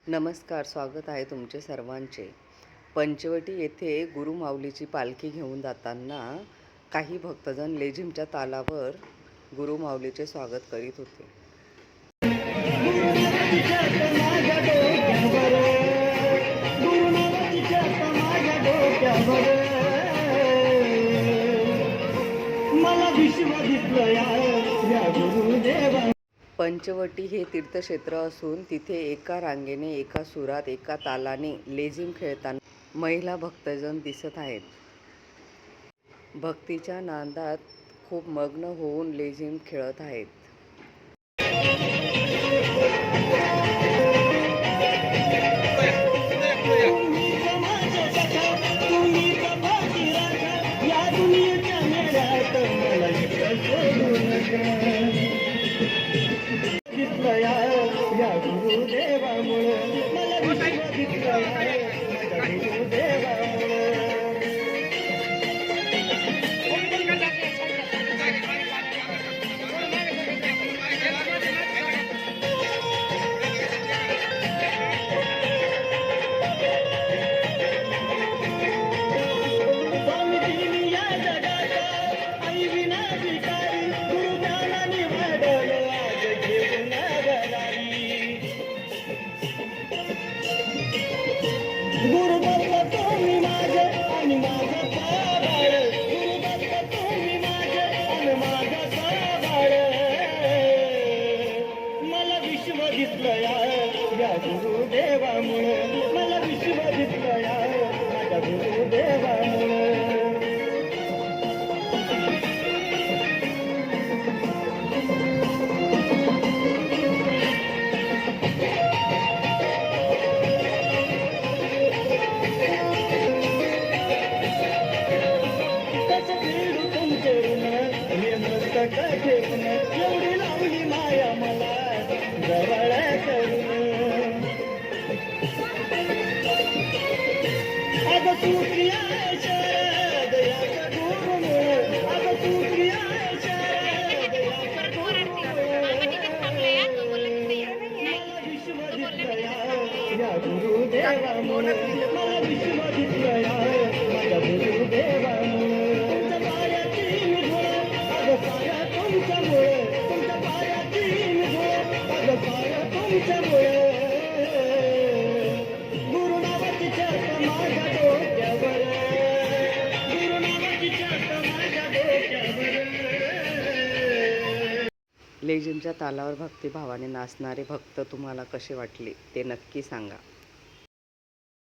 नमस्कार, स्वागत आहे तुमचे सर्वांचे. पंचवटी येथे गुरुमाऊलीची पालखी घेऊन जाताना काही भक्तजण लेझिमच्या तालावर गुरुमाऊलीचे स्वागत करीत होते. पंचवटी हे तीर्थक्षेत्र असून तिथे एका रांगेने, एका सुरात, एका तालाने लेझिम खेळताना महिला भक्तजन दिसत आहेत. भक्तीच्या नादात खूप मग्न होऊन लेझिम खेळत आहेत. गुरुदत्त तुम्ही माझे आणि माझा साबाळ, गुरुदत्त तुम्ही माझे आणि माझा साबाळ. मला विश्व दिसलं या गुरुदेवामुळे, मला विश्व दिसलं माझ्या गुरुदेवामुळे. एवढी लावली माया मला जवळ करून, अगं तू प्रिया शरद याचा गुरुमुळे, अगं तू प्रिया शरद याचा गुरुमुळे. मला विश्व दिसलं या गुरुदेवामुळे, मला विश्व दिसलं माझ्या गुरुदेवामुळे. तुमच्या पायाची तुमच्यामुळे गुरुनावाची चर्चा माझ्या डोक्यावर, गुरुनावाची चर्चा माझ्या डोक्यावर. लेझिमच्या तालावर भक्तिभावाने नाचणारे भक्त तुम्हाला कसे वाटले ते नक्की सांगा.